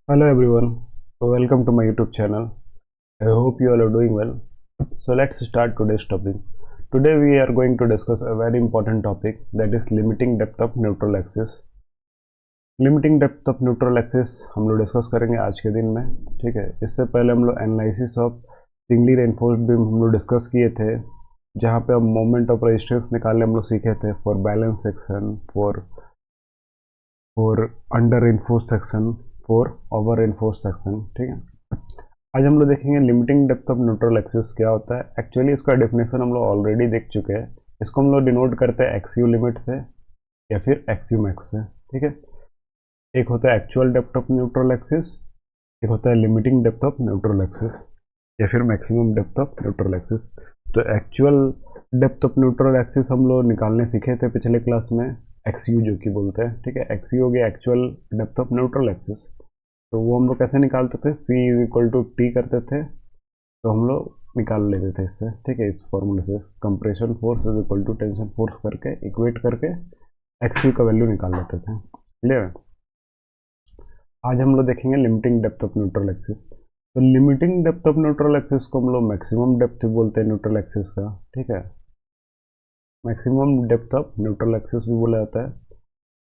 Hello everyone, welcome to my YouTube channel. I hope you all are doing well. So let's start today's topic. Today we are going to discuss a very important topic, that is limiting depth of neutral axis. Limiting depth of neutral axis हम लोग discuss करेंगे आज के दिन में, ठीक है। इससे पहले हम लोग analysis of singly reinforced beam हम लोग डिस्कस किए थे, जहाँ पे हम मोमेंट ऑफ रेजिस्टेंस निकालने हम लोग सीखे थे for balance section, for under reinforced section, for over reinforced section, ठीक है। आज हम लोग देखेंगे limiting depth of neutral axis क्या होता है। एक्चुअली इसका डेफिनेशन हम लोग ऑलरेडी देख चुके हैं। इसको हम लोग डिनोट करते हैं एक्सयू लिमिट से या फिर एक्सयू मैक्स से, ठीक है। एक होता है actual depth of neutral axis, एक होता है limiting depth of neutral axis या फिर maximum depth of neutral axis. तो actual depth of neutral axis हम लोग निकालने सीखे थे पिछले क्लास में, एक्सयू जो कि बोलते हैं, ठीक है। एक्सयू हो गया actual depth of neutral axis. तो वो हम लोग कैसे निकालते थे, C is equal to T करते थे, तो हम लोग निकाल लेते थे इससे, ठीक है। इस फॉर्मूले से compression force is equal to tension force करके इक्वेट करके एक्सयू का वैल्यू निकाल लेते थे, क्लियर। आज हम लोग देखेंगे limiting depth of neutral axis. तो limiting depth of neutral axis को हम लोग मैक्सिमम डेप्थ बोलते हैं न्यूट्रल एक्सिस का, ठीक है। Maximum depth of neutral axis भी बोला जाता है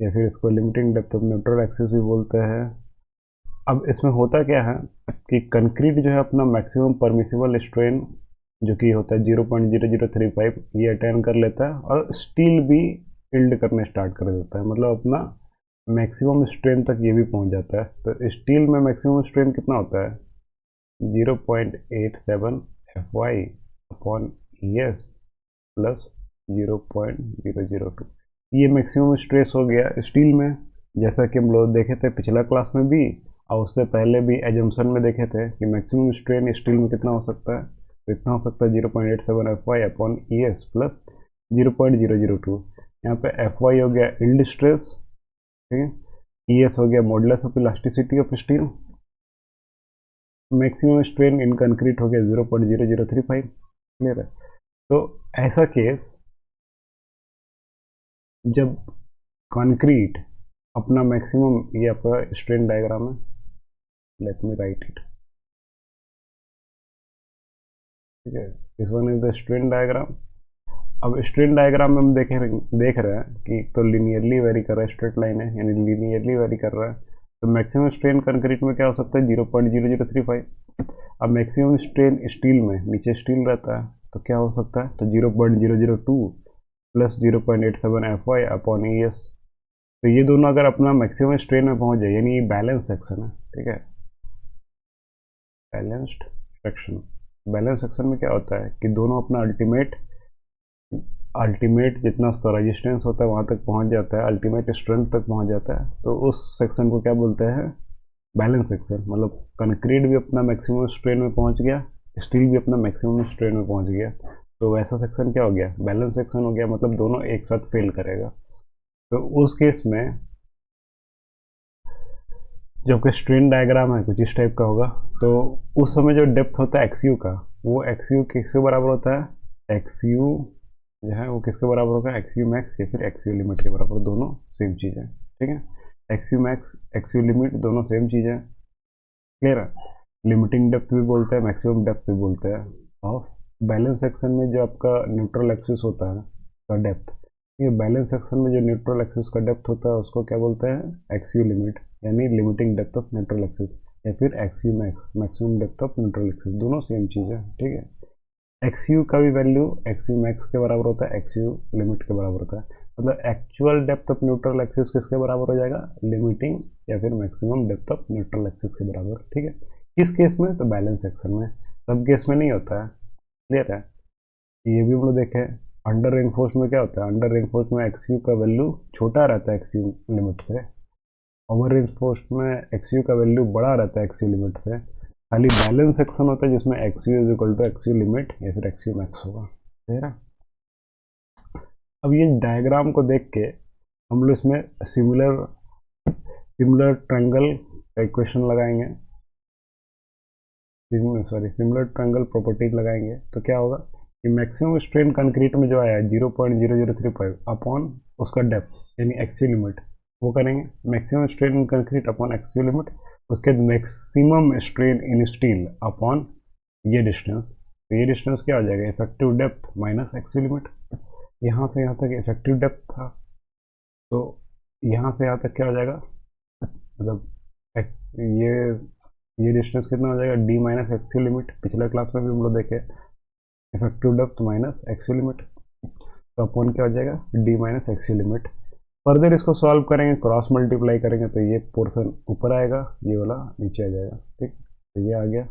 या फिर इसको limiting depth of neutral axis भी बोलते हैं। अब इसमें होता क्या है कि कंक्रीट जो है अपना मैक्सिमम परमिसिबल स्ट्रेन जो कि होता है 0.0035 ये अटेन कर लेता है और स्टील भी बिल्ड करने स्टार्ट कर देता है, मतलब अपना मैक्सिमम स्ट्रेन तक ये भी पहुंच जाता है। तो स्टील में मैक्सिमम स्ट्रेन कितना होता है, 0.87 Fy अपॉन ES प्लस 0.002। ये मैक्सिमम स्ट्रेस हो गया स्टील में, जैसा कि हम लोग देखे थे पिछला क्लास में भी और उससे पहले भी एजम्पशन में देखे थे कि मैक्सिमम स्ट्रेन स्टील में कितना हो सकता है। तो इतना हो सकता है 0.87 Fy अपॉन ES प्लस 0.002। यहाँ पे Fy हो गया यील्ड स्ट्रेस, ठीक है। ES हो गया modulus of elasticity of steel. Maximum strain in concrete हो गया 0.0035, क्लियर है। तो ऐसा केस जब कंक्रीट अपना मैक्सिमम, ये आपका स्ट्रेन डायग्राम है, लेट मी राइट इट, ठीक है। This one is the strain diagram. अब स्ट्रेन डायग्राम में हम देख रहे हैं कि तो लीनियरली वेरी कर रहा है, स्ट्रेट लाइन है यानी लीनियरली वेरी कर रहा है। तो मैक्सिमम स्ट्रेन कंक्रीट में क्या हो सकता है 0.0035। अब मैक्सिमम स्ट्रेन स्टील में, नीचे स्टील रहता है तो क्या हो सकता है, तो 0.002 प्लस 0.87 Fy अपॉन ES। तो ये दोनों अगर अपना मैक्सिमम स्ट्रेन में पहुंच जाए, यानी ये बैलेंस सेक्शन है, ठीक है, बैलेंस्ड सेक्शन। बैलेंस सेक्शन में क्या होता है कि दोनों अपना अल्टीमेट जितना उसका रेजिस्टेंस होता है वहां तक पहुंच जाता है, अल्टीमेट स्ट्रेंथ तक पहुंच जाता है। तो उस सेक्शन को क्या बोलते हैं, बैलेंस सेक्शन। मतलब कंक्रीट भी अपना मैक्सिमम स्ट्रेन में पहुंच गया, स्टील भी अपना मैक्सिमम स्ट्रेन में पहुंच गया, तो वैसा सेक्शन क्या हो गया, बैलेंस सेक्शन हो गया। मतलब दोनों एक साथ फेल करेगा। तो उस केस में जबकि स्ट्रेन डायग्राम है कुछ इस टाइप का होगा, तो उस समय जो डेप्थ होता है एक्सयू का, वो एक्सयू किसके बराबर होता है, एक्सयू जो है वो किसके बराबर होगा, एक्सयू मैक्स या फिर एक्सयू लिमिट के बराबर, दोनों सेम चीज़ है, ठीक है। एक्सयू मैक्स एक्सयू लिमिट दोनों सेम चीज़ है, क्लियर है। लिमिटिंग डेप्थ भी बोलते हैं, मैक्सिमम डेप्थ भी बोलते हैं ऑफ बैलेंस सेक्शन में जो आपका न्यूट्रल एक्सिस होता है का डेप्थ। ये बैलेंस सेक्शन में जो न्यूट्रल एक्सिस का डेप्थ होता है उसको क्या बोलते हैं, एक्सयू लिमिट यानी limiting depth of neutral axis या फिर X U max maximum depth of neutral axis, दोनों सेम चीज़ है, ठीक है। एक्सयू का भी वैल्यू एक्सयू मैक्स के बराबर होता है, एक्सयू लिमिट के बराबर होता है। मतलब actual depth of neutral axis किसके बराबर हो जाएगा, लिमिटिंग या फिर maximum depth of neutral axis के बराबर, ठीक है। किस केस में, तो बैलेंस सेक्शन में, सब केस में नहीं होता है, क्लियर है। ये भी हम लोग देखें अंडर रेनफोर्स में क्या होता है, अंडर रेनफोर्स में एक्सयू का वैल्यू छोटा रहता है एक्सयू लिमिट से, ओवर रेनफोर्स में एक्सयू का वैल्यू बड़ा रहता है एक्सयू लिमिट से। खाली बैलेंस सेक्शन होता है जिसमें X U is equal to X U limit या फिर एक्सयू मैक्स होगा, ठीक है। अब ये डायग्राम को देख के हम लोग इसमें सिमिलर सिमिलर ट्रायंगल का इक्वेशन लगाएंगे, सिमिलर ट्रायंगल प्रॉपर्टीज लगाएंगे। तो क्या होगा कि मैक्सिमम स्ट्रेन कंक्रीट में जो आया है 0.0035 अपॉन उसका डेप्थ यानी एक्सयू लिमिट, वो करेंगे maximum strain in concrete upon X U limit. उसके maximum strain in steel upon ये डिस्टेंस, तो ये डिस्टेंस क्या हो जाएगा, effective depth minus actual limit. यहाँ से यहाँ तक इफेक्टिव डेप्थ था, तो यहाँ से यहाँ तक क्या हो जाएगा, मतलब एक्स ये डिस्टेंस कितना हो जाएगा, डी माइनस एक्चुअल लिमिट। पिछले क्लास में भी हम लोग देखे effective depth minus actual limit, तो अपॉन क्या हो जाएगा, D minus actual limit. Further इसको सॉल्व करेंगे, क्रॉस मल्टीप्लाई करेंगे, तो ये पोर्शन ऊपर आएगा, ये वाला नीचे आ जाएगा। ठीक, तो ये आ गया।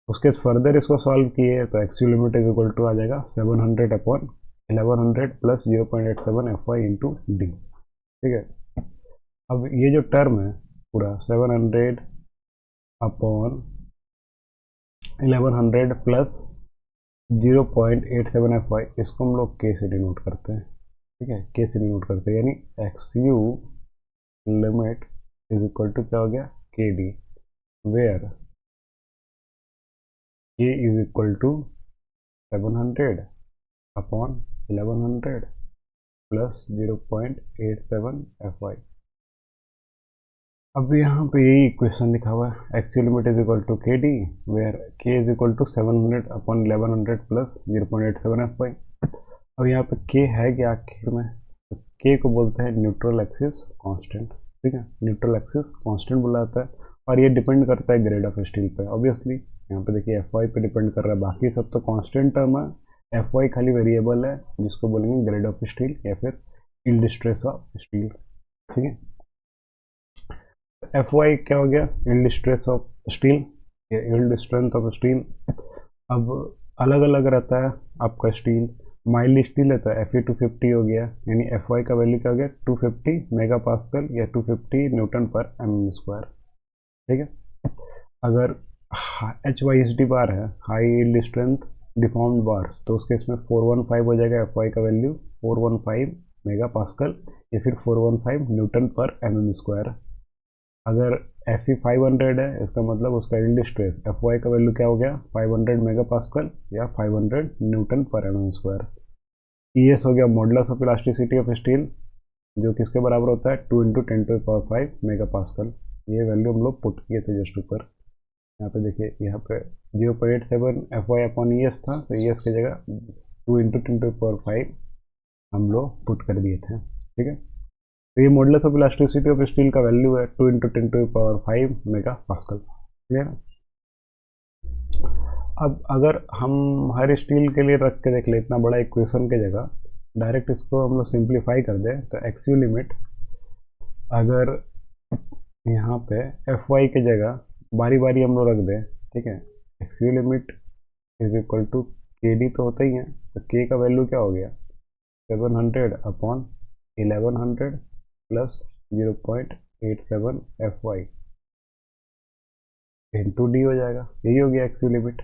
उसके फर्दर इसको सॉल्व किए तो actual limit is equal to आ जाएगा 700 upon 1100 plus 0.87 F Y into D. ठीक है, अब ये जो टर्म है पूरा 700 अपॉन 1100 प्लस 0.87 एफ वाई, इसको हम लोग के से डिनोट करते हैं। ठीक है, के से डिनोट करते हैं, यानी X U limit is equal to क्या हो गया, K D, where K is equal to 700 upon 1100 plus 0.87 F Y. अब यहाँ पे यही इक्वेशन लिखा हुआ है, actual limit is equal to K D where K is equal to 700 upon 1100 plus 0.87 F Y. अब यहाँ पे के है क्या आखिर में, तो के को बोलते हैं न्यूट्रल एक्सिस कांस्टेंट। ठीक है, न्यूट्रल एक्सिस कांस्टेंट बोला जाता है, और ये डिपेंड करता है ग्रेड ऑफ स्टील पे ऑब्वियसली। यहाँ पे देखिए एफ वाई पे डिपेंड कर रहा है, बाकी सब तो कांस्टेंट टर्म है, एफ वाई खाली वेरिएबल है जिसको बोलेंगे ग्रेड ऑफ स्टील या फिर यील्ड स्ट्रेस ऑफ स्टील। ठीक है, एफ वाई क्या हो गया, yield stress of steel, yield strength of steel. अब अलग अलग रहता है आपका स्टील, माइल्ड स्टील है तो एफ ई 250 हो गया, यानी एफ वाई का वैल्यू क्या हो गया 250 मेगा पास्कल या 250 न्यूटन पर एम एम स्क्वायर। ठीक है, अगर H Y S D bar है, high yield strength deformed bars, तो उसके इसमें 415 हो जाएगा एफ वाई का वैल्यू, 415 मेगा पास्कल या फिर 415 न्यूटन पर एम एम स्क्वायर। अगर एफ ई 500 है, इसका मतलब उसका यील्ड स्ट्रेस एफ वाई का वैल्यू क्या हो गया 500 मेगा पास्कल या 500 न्यूटन पर M M square. E S हो गया modulus of elasticity of steel, जो किसके बराबर होता है 2 इंटू 10⁵ मेगा पास्कल। ये वैल्यू हम लोग पुट किए थे जस्ट ऊपर। यहाँ पे देखिए, यहाँ पे 0.87 F Y upon E S था, तो ई एस की जगह 2 इंटू 10⁵ हम लोग पुट कर दिए थे। ठीक है, तो ये modulus of elasticity of steel का वैल्यू है 2 इंटू 10⁵ मेगा पास्कल। क्लियर। अब अगर हम हर स्टील के लिए रख के देख ले, इतना बड़ा इक्वेशन के जगह डायरेक्ट इसको हम लोग सिंप्लीफाई कर दें, तो एक्चुअल लिमिट अगर यहाँ पे एफ वाई की जगह बारी बारी हम लोग रख दें, ठीक है, actual limit is equal to K D तो होता ही है, तो के का वैल्यू क्या हो गया 700 upon 1100 plus 0.87 F Y into D हो जाएगा, यही हो गया एक्चुअल लिमिट।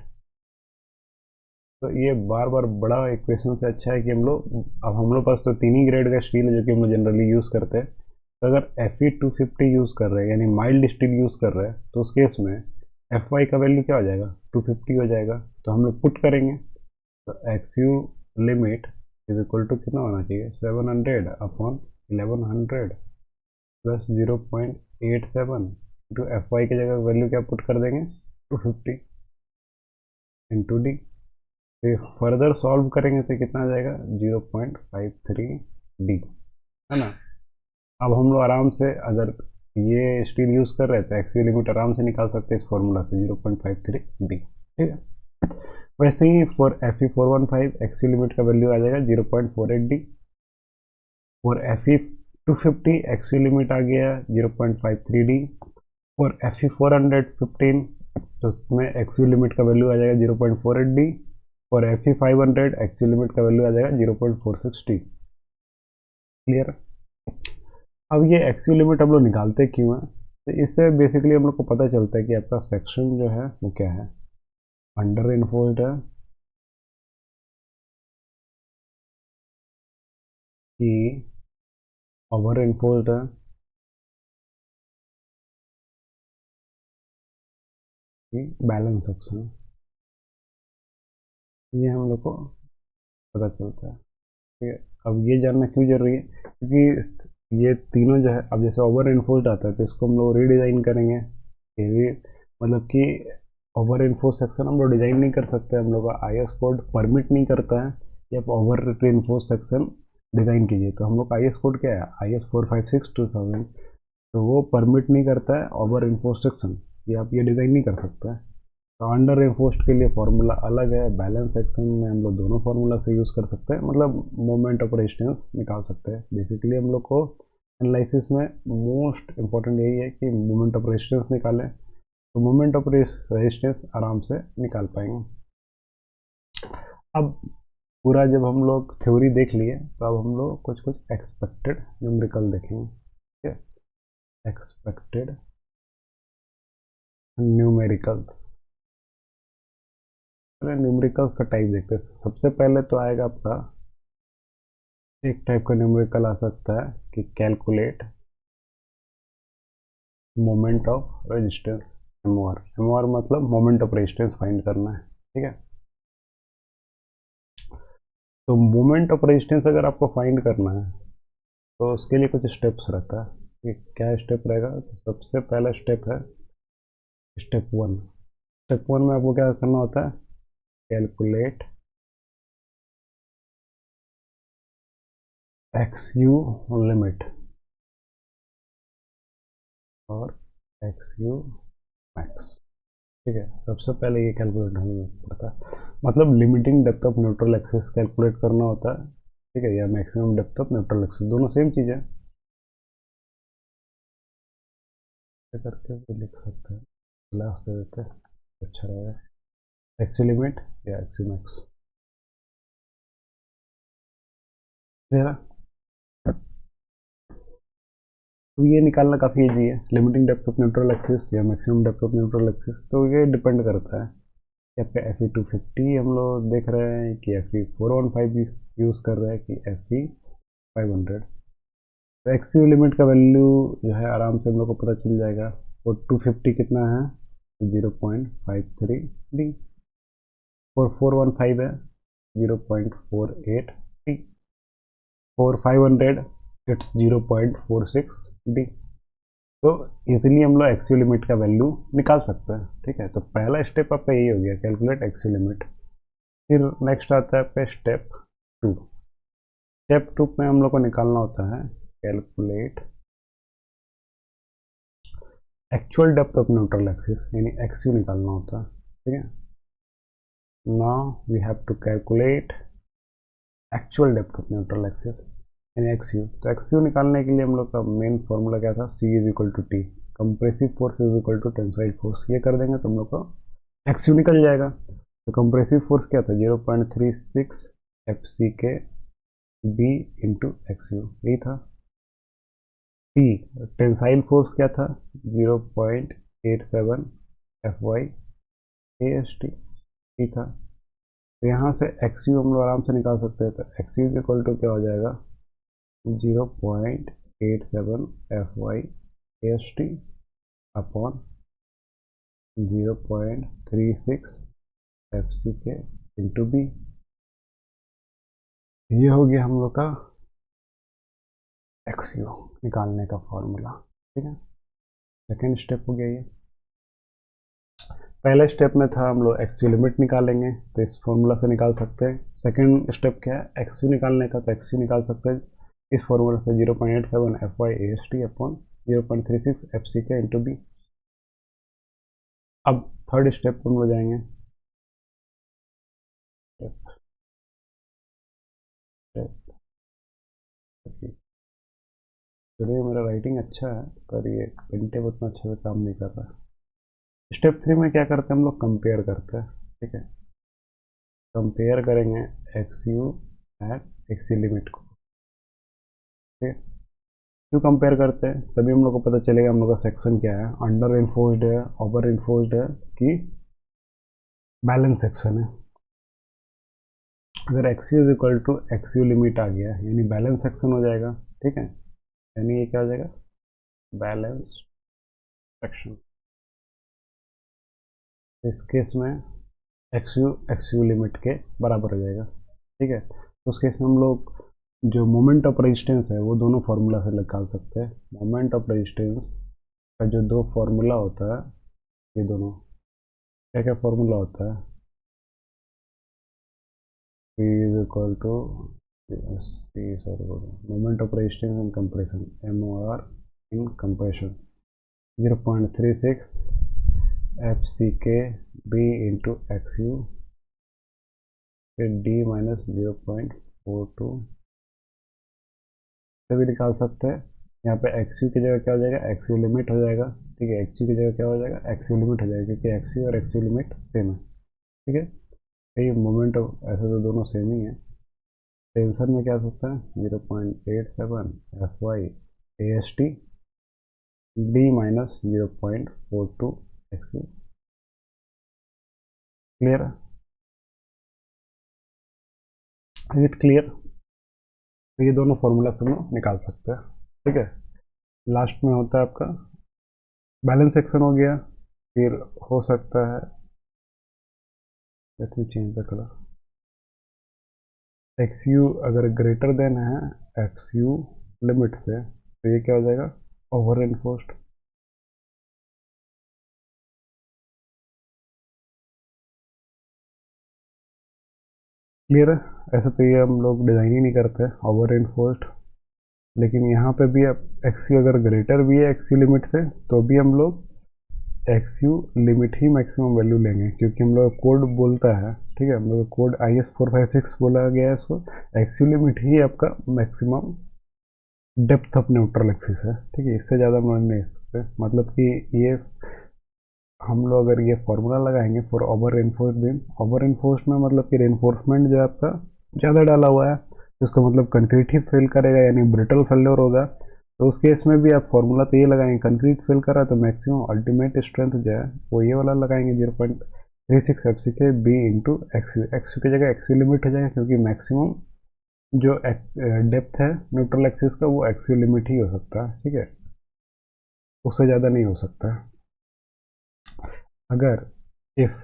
तो ये बार बार बड़ा इक्वेशन से अच्छा है कि हम लोग, अब हम लोग पास तो तीन ही ग्रेड का स्टील है जो कि हम लोग जनरली यूज़ करते हैं, तो अगर एफ ई 250 यूज़ कर रहे हैं यानी माइल्ड स्टील यूज़ कर रहे हैं, तो उस केस में एफ वाई का वैल्यू क्या हो जाएगा 250 हो जाएगा। तो हम लोग पुट करेंगे, तो X U limit is equal to कितना होना चाहिए 700 upon 1100 plus 0.87 into F Y की जगह वैल्यू क्या पुट कर देंगे 250 इंटू डी। तो फर्दर सॉल्व करेंगे तो कितना आ जाएगा 0.53 डी, है ना। अब हम लोग आराम से अगर ये स्टील यूज़ कर रहे हैं तो एक्चुअल लिमिट आराम से निकाल सकते हैं इस फॉर्मूला से 0.53 डी। ठीक है, वैसे ही for F E 415 actual limit का वैल्यू आ जाएगा 0.48 D. For F E 250 actual limit आ गया 0.53 डी। और एफ ई 415 तो उसमें एक्चुअल लिमिट का वैल्यू आ जाएगा 0.48 डी। और एफ ई 500 एक्चुअल लिमिट का वैल्यू आ जाएगा 0.46 डी। क्लियर। अब ये एक्चुअल लिमिट हम लोग निकालते क्यों है, तो इससे बेसिकली हम लोग को पता चलता है कि आपका सेक्शन जो है वो क्या है, अंडर इन्फोर्स्ड है कि ओवर इन्फोर्स्ड है कि बैलेंस सेक्शन है, ये हम लोग को पता चलता है। ठीक है, अब ये जानना क्यों जरूरी है, क्योंकि ये तीनों जो है, अब जैसे ओवर इन्फोर्स्ड आता है तो इसको हम लोग रीडिज़ाइन करेंगे। ये भी मतलब कि ओवर इन्फोर्स सेक्शन हम लोग डिज़ाइन नहीं कर सकते, हम लोग का आईएस कोड परमिट नहीं करता है कि आप ओवर इन्फोर्स सेक्शन डिज़ाइन कीजिए। तो हम लोग का आईएस कोड क्या है, IS 456/2000, तो वो परमिट नहीं करता है ओवर इन्फोर्स सेक्शन, ये आप ये डिज़ाइन नहीं कर सकते हैं। तो अंडर इन्फोर्स्ड के लिए फार्मूला अलग है, बैलेंस सेक्शन में हम लोग दोनों फार्मूला से यूज़ कर सकते हैं, मतलब मोमेंट ऑफ रेजिस्टेंस निकाल सकते हैं। बेसिकली हम लोग को एनालिसिस में मोस्ट इम्पॉर्टेंट यही है कि मोमेंट ऑफ रेजिस्टेंस निकालें, तो मोमेंट ऑफ रेजिस्टेंस आराम से निकाल पाएंगे। अब पूरा जब हम लोग थ्योरी देख लिए तो अब हम लोग कुछ कुछ एक्सपेक्टेड न्यूमेरिकल देखेंगे, ठीक है। एक्सपेक्टेड न्यूमेरिकल्स, न्यूमेरिकल्स का टाइप देखते हैं। सबसे पहले तो आएगा आपका एक टाइप का न्यूमेरिकल आ सकता है कि calculate moment of resistance, MOR। MOR मतलब मोमेंट ऑफ रेजिस्टेंस फाइंड करना है, ठीक है। तो मोमेंट ऑफ रेजिस्टेंस अगर आपको फाइंड करना है तो उसके लिए कुछ स्टेप्स रहता है, कि क्या स्टेप रहेगा। तो सबसे पहला स्टेप है स्टेप 1। स्टेप 1 में आपको क्या करना होता है, कैलकुलेट XU लिमिट और XU मैक्स, ठीक है। सबसे पहले ये कैलकुलेट हमें पता है, मतलब limiting depth of neutral axis calculate करना होता है, ठीक है, या maximum depth of neutral axis, दोनों सेम चीज़ है, करके भी लिख सकते हैं। लास्ट दे देते हैं, अच्छा रहेगा, एक्सू लिमिट या एक्सू मैक्स। तो ये निकालना काफ़ी इजी है, limiting depth of neutral axis या maximum depth of neutral axis, तो ये डिपेंड करता है कि आपका FE 250 हम लोग देख रहे हैं कि FE 415 यूज़ कर रहे हैं कि FE 500। तो एक्सयू लिमिट का वैल्यू जो है आराम से हम लोग को पता चल जाएगा। और 250 कितना है, 0.53 डी, और 415 है 0.48 डी, और 500 इट्स 0.46 डी। तो इजीली हम लोग एक्सयू लिमिट का वैल्यू निकाल सकते हैं, ठीक है। तो पहला स्टेप आपका यही हो गया, कैलकुलेट एक्सयू लिमिट। फिर नेक्स्ट आता है आपका स्टेप 2। स्टेप 2 में हम लोग को निकालना होता है calculate actual depth of neutral axis, यानी XU निकालना होता है, ठीक है। Now we have to calculate actual depth of neutral axis यानी XU। तो XU निकालने के लिए हम लोग का मेन फॉर्मूला क्या था, C is equal to T, compressive force is equal to tensile force. ये कर देंगे तो हम लोग का XU निकल जाएगा। तो कंप्रेसिव फोर्स क्या था, 0.36 FCK B इंटू XU, यही था। T टेंसाइल फोर्स क्या था, 0.87 FY AST, ही था। तो यहाँ से XU हम लोग आराम से निकाल सकते हैं। तो XU इक्वल टू क्या हो जाएगा, 0.87 FY AST upon 0.36 FCK into B। ये हो गया हम लोग का XU निकालने का फॉर्मूला, ठीक है। सेकेंड स्टेप हो गया ये। पहले स्टेप में था हम लोग XU लिमिट निकालेंगे, तो इस फॉर्मूला से निकाल सकते हैं। सेकेंड स्टेप क्या है, XU निकालने का, तो XU निकाल सकते हैं इस फॉर्मूला से, 0.87 FY AST upon 0.36 FCK into B। अब थर्ड स्टेप पर हम लोग जाएंगे। चलिए, मेरा राइटिंग अच्छा है पर ये पेन टेप उतना अच्छे से काम नहीं कर रहा। स्टेप 3 में क्या करते हैं हम लोग, कंपेयर करते हैं, ठीक है। कंपेयर करेंगे XU एट XU लिमिट को, ठीक है। क्यों कंपेयर करते हैं, तभी हम लोग को पता चलेगा हम लोग का सेक्शन क्या है, अंडर इन्फोर्स्ड है, ओवर इन्फोर्स्ड है कि बैलेंस सेक्शन है। अगर XU is equal to XU limit आ गया यानी बैलेंस सेक्शन हो जाएगा, ठीक है। यानी ये क्या हो जाएगा, बैलेंस सेक्शन। इस केस में XU XU लिमिट के बराबर हो जाएगा, ठीक है। तो उस केस में हम लोग जो मोमेंट ऑफ रेजिस्टेंस है वो दोनों फार्मूला से निकाल सकते हैं। मोमेंट ऑफ रेजिस्टेंस का जो दो फार्मूला होता है, ये दोनों क्या क्या फार्मूला होता है, C is equal to moment of resistance in compression, MOR in compression 0.36 FCK B into XU फिर D माइनस 0.42 से भी निकाल सकते हैं। यहाँ पे XU की जगह क्या हो जाएगा, XU लिमिट हो जाएगा। ठीक है, XU की जगह क्या हो जाएगा, XU लिमिट हो जाएगा, क्योंकि XU और XU लिमिट सेम है। ठीक है, ये मोमेंट ऐसे तो दोनों सेम ही है। टेंशन में क्या हो सकता है, 0.87 FY AST D minus 0.42 XU। Clear है, इज इट क्लियर। तो ये दोनों फॉर्मूला से हम लोग निकाल सकते हैं। ठीक है, लास्ट में होता है आपका बैलेंस सेक्शन हो गया। फिर हो सकता है, let me change the colour, XU अगर ग्रेटर देन है XU लिमिट से, तो ये क्या हो जाएगा, ओवर एनफोर्स्ड। क्लियर है, ऐसे तो ये हम लोग डिज़ाइन ही नहीं करते ओवर एनफोर्स्ड। लेकिन यहाँ पे भी अब XU अगर ग्रेटर भी है XU लिमिट से, तो भी हम लोग XU लिमिट ही मैक्सिमम वैल्यू लेंगे, क्योंकि हम लोग कोड बोलता है, ठीक है, हम लोग कोड IS 456 बोला गया है इसको, XU लिमिट ही आपका maximum depth of neutral axis है। ठीक है, इससे ज़्यादा हम लोग नहीं सकते। मतलब कि ये हम लोग अगर ये फॉर्मूला लगाएंगे for over reinforce beam, over reinforce में मतलब कि रेनफोर्समेंट जो है आपका ज़्यादा डाला हुआ है, जिसका मतलब कंक्रीट ही फेल करेगा, यानी ब्रिटल फेल्योर होगा। तो उस केस में भी आप फॉर्मूला तो ये लगाएंगे, कंक्रीट फेल करा तो मैक्सिमम अल्टीमेट स्ट्रेंथ जो है वो ये वाला लगाएंगे, 0.36 FCK B into XU। XU की जगह XU लिमिट हो जाएगा, क्योंकि मैक्सिमम जो डेप्थ है न्यूट्रल एक्सिस का वो XU लिमिट ही हो सकता है। ठीक है, उससे ज़्यादा नहीं हो सकता है। अगर इफ़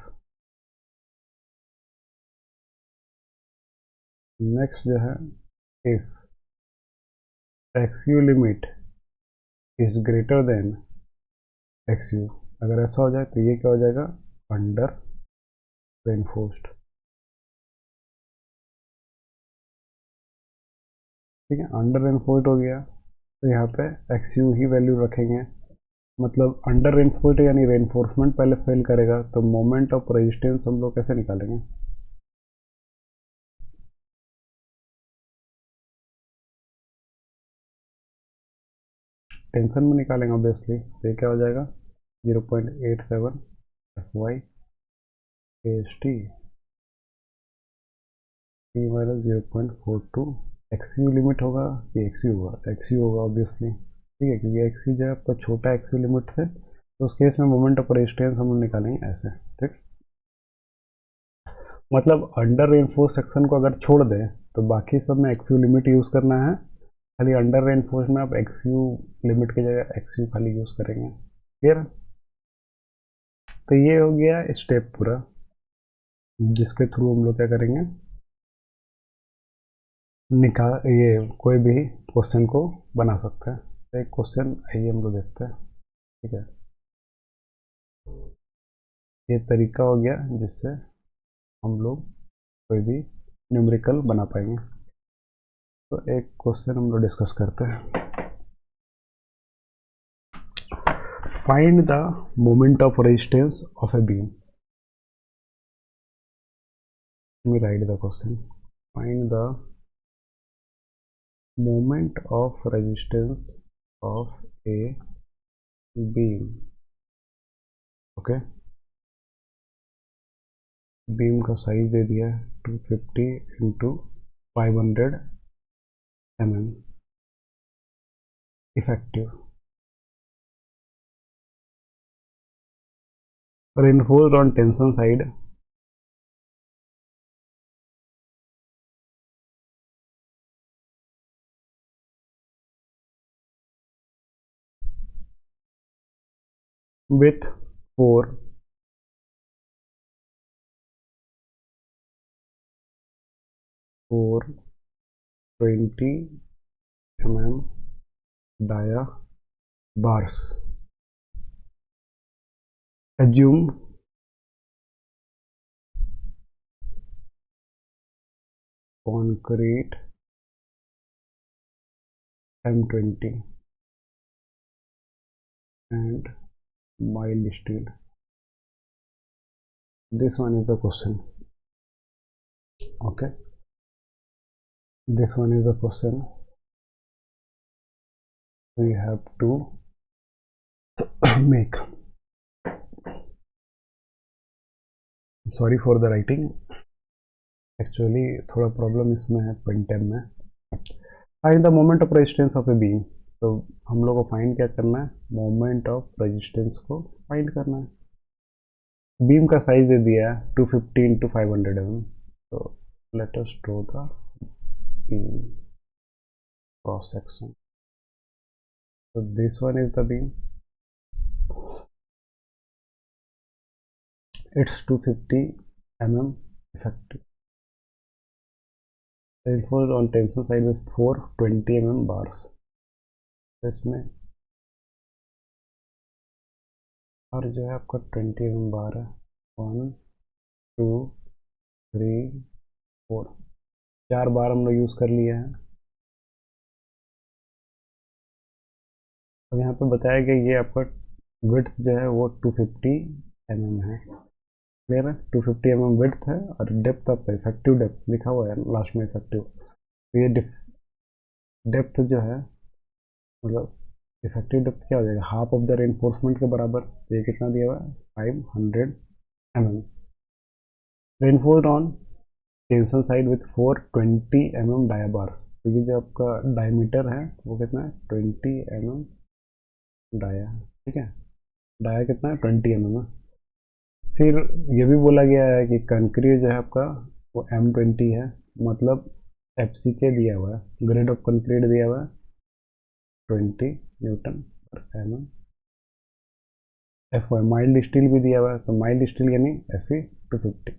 नेक्स्ट जो है, if XU limit is greater than XU, अगर ऐसा हो जाए तो ये क्या हो जाएगा, अंडर रेनफोर्स्ड। ठीक है, अंडर रेनफोर्स्ड हो गया, तो यहाँ पे XU ही वैल्यू रखेंगे। मतलब अंडर रेनफोर्स्ड यानी रेनफोर्समेंट पहले फेल करेगा, तो मोमेंट ऑफ रेजिस्टेंस हम लोग कैसे निकालेंगे, टेंशन में निकालेंगे ऑब्वियसली। तो ये क्या हो जाएगा, 0.87 FY AST T minus 0.42 XU limit होगा कि XU होगा, XU होगा ऑब्वियसली। ठीक है, क्योंकि XU जो है आपका छोटा XU लिमिट से, तो उस केस में मोमेंट ऑफ रेजिस्टेंस हम लोग निकालेंगे ऐसे। ठीक, मतलब अंडर रेनफोर्स सेक्शन को अगर छोड़ दें तो बाकी सब में XU लिमिट यूज़ करना है, खाली अंडर रेनफोर्स में आप XU लिमिट की जगह XU खाली यूज़ करेंगे। क्लियर, तो ये हो गया स्टेप पूरा, जिसके थ्रू हम लोग क्या करेंगे, निकाल ये कोई भी क्वेश्चन को बना सकते हैं। तो एक क्वेश्चन आइए हम लोग देखते हैं। ठीक है, ये तरीका हो गया जिससे हम लोग कोई भी न्यूमेरिकल बना पाएंगे। तो एक क्वेश्चन हम लोग डिस्कस करते हैं। Find the moment of resistance of a beam. We write the question. Find the moment of resistance of a beam. Okay, beam का साइज दे दिया है 250 into 500 mm effective, reinforced on tension side with 4 20 mm dia bars. Assume concrete M20 and mild steel. This one is the question. Okay, this one is the question we have to make. Sorry for the writing. Actually थोड़ा problem इसमें है पेंटेम में. Find the moment of resistance of a beam. तो हम लोग को find क्या करना है, मोमेंट ऑफ रेजिस्टेंस को फाइंड करना है. बीम का साइज दे दिया है 250 इंटू 500 mm. तो let us draw the beam cross section. तो this one is the beam. It's 250 mm effective. Reinforced on tension side with 420 mm bars. इसमें और जो है आपका 20 mm बार है. 1 2 3 4 4 बार हम लोग यूज़ कर लिए हैं. अब यहाँ पे बताया गया ये आपका विड्थ जो है वो 250 mm है. क्लियर है. 250 mm विड्थ है और डेप्थ आपका इफेक्टिव डेप्थ लिखा हुआ है लास्ट में इफेक्टिव. तो ये डेप्थ जो है मतलब इफेक्टिव डेप्थ क्या हो जाएगा, हाफ ऑफ द रेनफोर्समेंट के बराबर. तो ये कितना दिया हुआ है 500 mm. Reinforced on tension side with 420 mm dia bars. तो ये जो आपका डायमीटर है वो कितना है 20 mm डाया. ठीक है, डाया कितना है 20 mm है. फिर ये भी बोला गया है कि कंक्रीट जो है आपका वो M20 है, मतलब FCK दिया हुआ है, ग्रेड ऑफ कंक्रीट दिया हुआ है 20 न्यूटन पर mm. FY माइल्ड स्टील भी दिया हुआ है. तो माइल्ड स्टील यानी FE 250.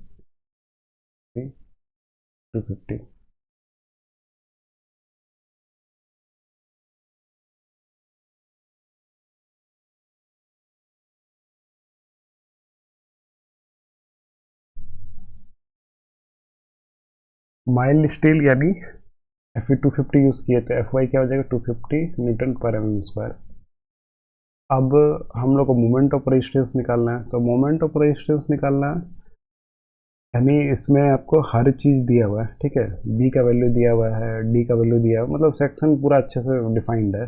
माइल्ड स्टील यानी FE 250 यूज़ किए तो FY क्या हो जाएगा 250 न्यूटन पर mm स्क्वायर. अब हम लोग को मोमेंट ऑफ रेजिस्टेंस निकालना है. तो मोमेंट ऑफ रेजिस्टेंस निकालना है यानी इसमें आपको हर चीज़ दिया हुआ है. ठीक है, बी का वैल्यू दिया हुआ है, डी का वैल्यू दिया हुआ है, मतलब सेक्शन पूरा अच्छे से डिफाइंड है.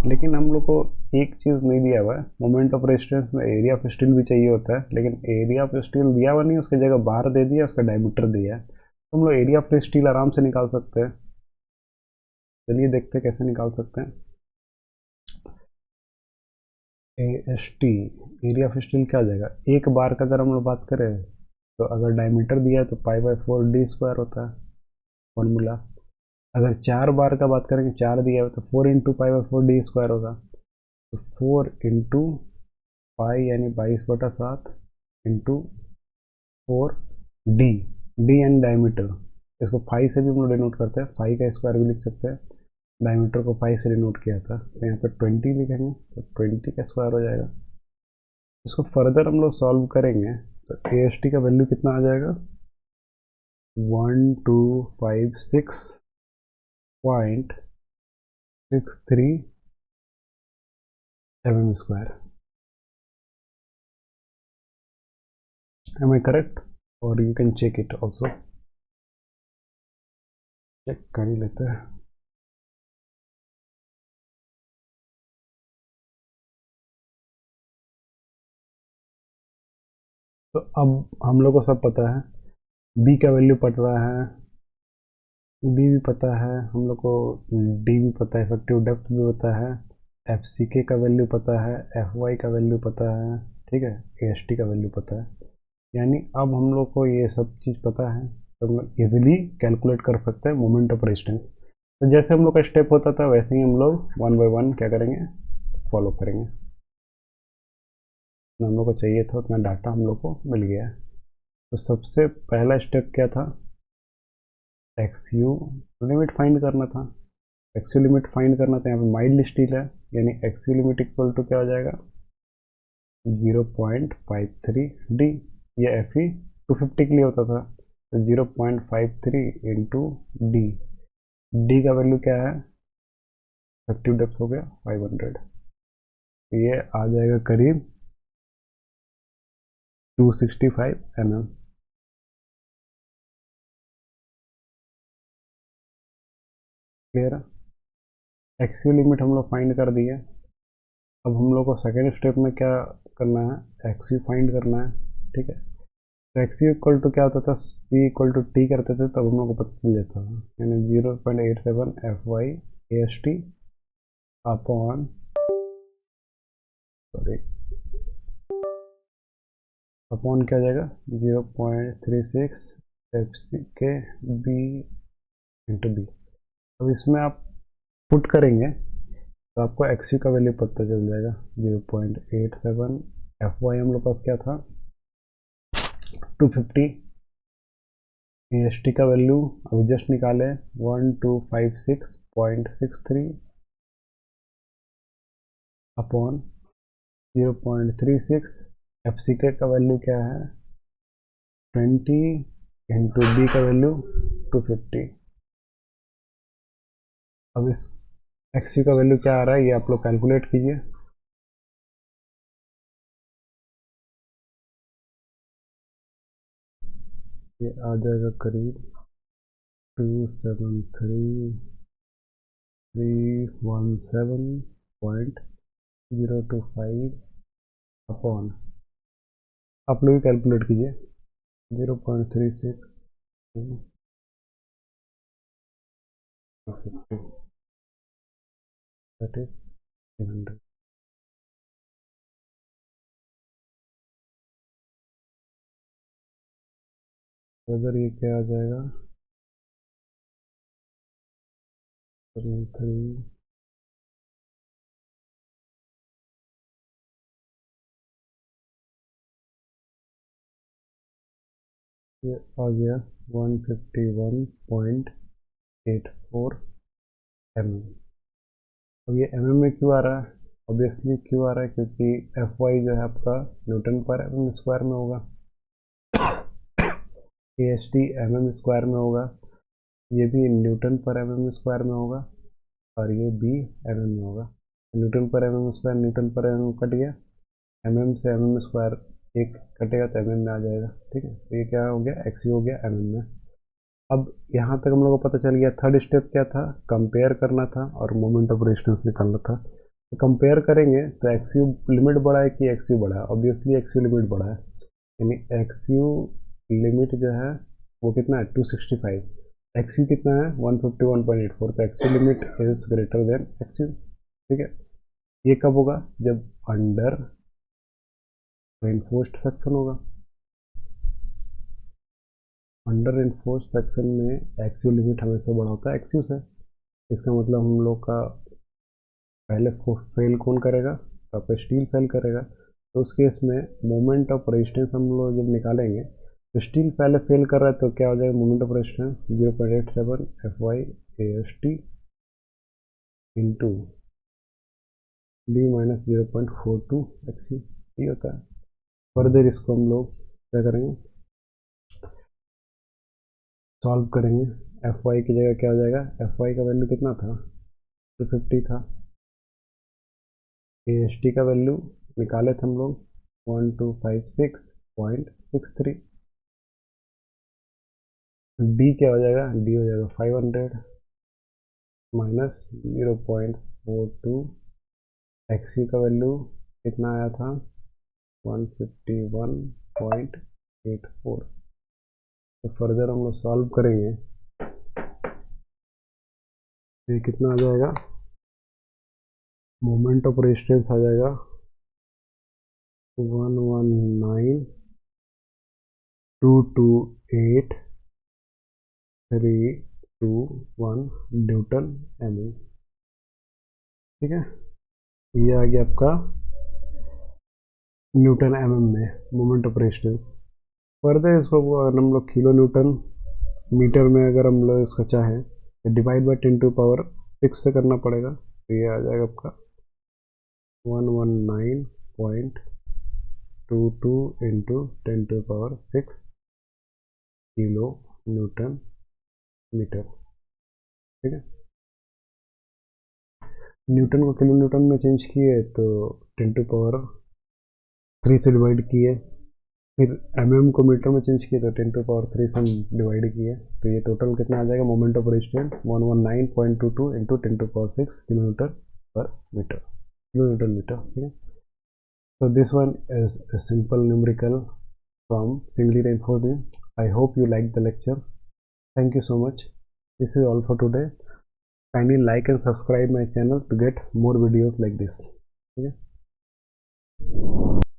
लेकिन हम लोग को एक चीज़ नहीं दिया हुआ है. मोमेंट ऑफ रेजिस्टेंस में एरिया ऑफ स्टील भी चाहिए होता है, लेकिन एरिया ऑफ स्टील दिया हुआ नहीं, उसकी जगह बार दे दिया, उसका डायमीटर दिया है. तो हम लोग एरिया ऑफ स्टील आराम से निकाल सकते हैं. चलिए देखते हैं कैसे निकाल सकते हैं. AST एरिया ऑफ स्टील क्या हो जाएगा, एक बार का अगर हम लोग बात करें तो अगर डायमीटर दिया है तो π/4 d स्क्वायर होता है फॉर्मूला. अगर 4 बार का बात करेंगे, 4 दिया है तो 4 इंटू π/4 d स्क्वायर होगा. तो 4 इंटू पाई यानी 22/7 इंटू 4 डी. डी यानी डायमीटर. इसको फाई से भी हम लोग डिनोट करते हैं, फाई का स्क्वायर भी लिख सकते हैं. डायमीटर को फाई से डिनोट किया था तो यहाँ पे 20 लिखेंगे तो 20 का स्क्वायर हो जाएगा. इसको फर्दर हम लोग सॉल्व करेंगे तो AST का वैल्यू कितना आ जाएगा 1256.63 mm square. Am I correct? Or you can check it also. Check कर ही लेते हैं. तो अब हम लोग को सब पता है, बी का वैल्यू पता है, बी भी पता है हम लोग को, डी भी पता है, इफेक्टिव डेप्थ भी पता है, FCK का वैल्यू पता है, FY का वैल्यू पता है. ठीक है, AST का वैल्यू पता है. यानी अब हम लोग को ये सब चीज़ पता है तो हम लोग ईजिली कैलकुलेट कर सकते हैं मोमेंट ऑफ रेजिस्टेंस. तो जैसे हम लोग का स्टेप होता था वैसे ही हम लोग 1 बाय 1 क्या करेंगे, फॉलो करेंगे. हम लोग को चाहिए था उतना डाटा हम लोग को मिल गया. तो सबसे पहला स्टेप क्या था, एक्स यू लिमिट फाइंड करना था, एक्स यू लिमिट फाइंड करना था, यहाँ पे माइल्ड स्टील है, यानी X U limit equal to क्या हो जाएगा 0.53 डी। ये एफ ई 250 के लिए होता था, तो 0.53 इंटू डी, डी का वैल्यू क्या है, इफेक्टिव डेप्थ हो गया 500, ये आ जाएगा करीब 265 mm। क्लियर है, एक्स यू लिमिट हम लोग फाइंड कर दिए। अब हम लोग को सेकेंड स्टेप में क्या करना है, एक्स यू फाइंड करना है, ठीक है। तो एक्स यू इक्वल टू क्या होता था, सी इक्वल टू टी करते थे, तब हम लोग को पता चल जाता था, यानी 0.87 F Y A S T upon, sorry, upon क्या हो जाएगा 0.36 एफ सी के बी इंटू बी। अब इसमें आप पुट करेंगे तो आपको एक्स यू का वैल्यू पता चल जाएगा 0.87 एफ वाई हम लोग पास क्या था 250, ए एस टी का वैल्यू अभी जस्ट निकाले 1256.63 अपॉन 0.36, एफ सी के का वैल्यू क्या है 20 इंटू बी का वैल्यू 250। अब इस एक्स यू का वैल्यू क्या आ रहा है ये आप लोग कैलकुलेट कीजिए। ये आ जाएगा करीब 273,317.025 अपॉन, आप लोग भी कैलकुलेट कीजिए 0.36 दैट इज 300। अगर ये क्या आ जाएगा 3, ये आ गया 151.84 mm। अब ये mm में क्यों आ रहा है, ऑब्वियसली क्यों आ रहा है क्योंकि एफ वाई जो है आपका न्यूटन पर एम स्क्वायर में होगा, A S T M M square में होगा, ये भी न्यूटन पर एम एम स्क्वायर में होगा, और ये भी एम एम में होगा। न्यूटन पर एम एम स्क्वायर न्यूटन पर एम एम कट गया, एम एम से एम एम स्क्वायर एक कटेगा तो एम एम में आ जाएगा, ठीक है। तो ये क्या हो गया एक्स यू हो गया एम एम में। अब यहाँ तक हम लोग को पता चल गया, थर्ड स्टेप क्या था, कंपेयर करना था और मोमेंट ऑफ रेजिस्टेंस निकालना था। तो कंपेयर करेंगे तो एक्स यू लिमिट बढ़ा है कि एक्स यू बढ़ा है, ऑब्वियसली एक्स यू लिमिट बढ़ा है, यानी एक्स यू लिमिट जो है वो कितना है 265, एक्स यू कितना है 151.84, तो X U limit is greater than x you, ठीक है। ये कब होगा, जब अंडर रेनफोर्स्ड सेक्शन होगा। अंडर रेनफोर्स्ड सेक्शन में एक्स यू लिमिट हमेशा बड़ा होता है एक्स यू से, इसका मतलब हम लोग का पहले फेल कौन करेगा, तो आपका स्टील फेल करेगा। तो उस केस में मोमेंट ऑफ रेजिस्टेंस हम लोग जब निकालेंगे तो स्टील पहले फेल कर रहा है, तो क्या हो जाएगा moment of resistance 0.87 F Y A S T into D minus 0.42 X U, ये होता है। फर्दर इसको हम लोग क्या करेंगे, सॉल्व करेंगे। एफ वाई की जगह क्या हो जाएगा, एफ वाई का वैल्यू कितना था 250 था, ए एस टी का वैल्यू निकाले थे हम लोग 1256.63, डी क्या हो जाएगा, डी हो जाएगा 500 माइनस 0.42, एक्स यू का वैल्यू कितना आया था 151.84। तो फर्दर हम लोग सॉल्व करेंगे, ये कितना आ जाएगा, मोमेंट ऑफ रेजिस्टेंस आ जाएगा 119,228,321 न्यूटन एम, ठीक है। ये आ गया आपका न्यूटन एम में मोमेंट ऑफ रेजिस्टेंस। फर्दर इसको अगर हम लोग किलो न्यूटन मीटर में अगर हम लोग इसको चाहें तो डिवाइड बाई 10⁻6 से करना पड़ेगा, तो ये आ जाएगा आपका 119.22 इंटू 10⁻6 किलो न्यूटन मीटर। ठीक है, न्यूटन को किलो न्यूटन में चेंज किए तो 10⁻3 से डिवाइड किए, फिर को मीटर में चेंज किए तो 10⁻3 से डिवाइड किए, तो ये टोटल कितना आ जाएगा, moment of resistance 119.22 into 10⁻6 kilometre पर मीटर, किलो न्यूटन मीटर। ठीक है, so this one is a simple numerical from singly reinforced beam. I hope you liked the lecture. Thank you so much. This is all for today. Kindly like and subscribe my channel to get more videos like this. Okay.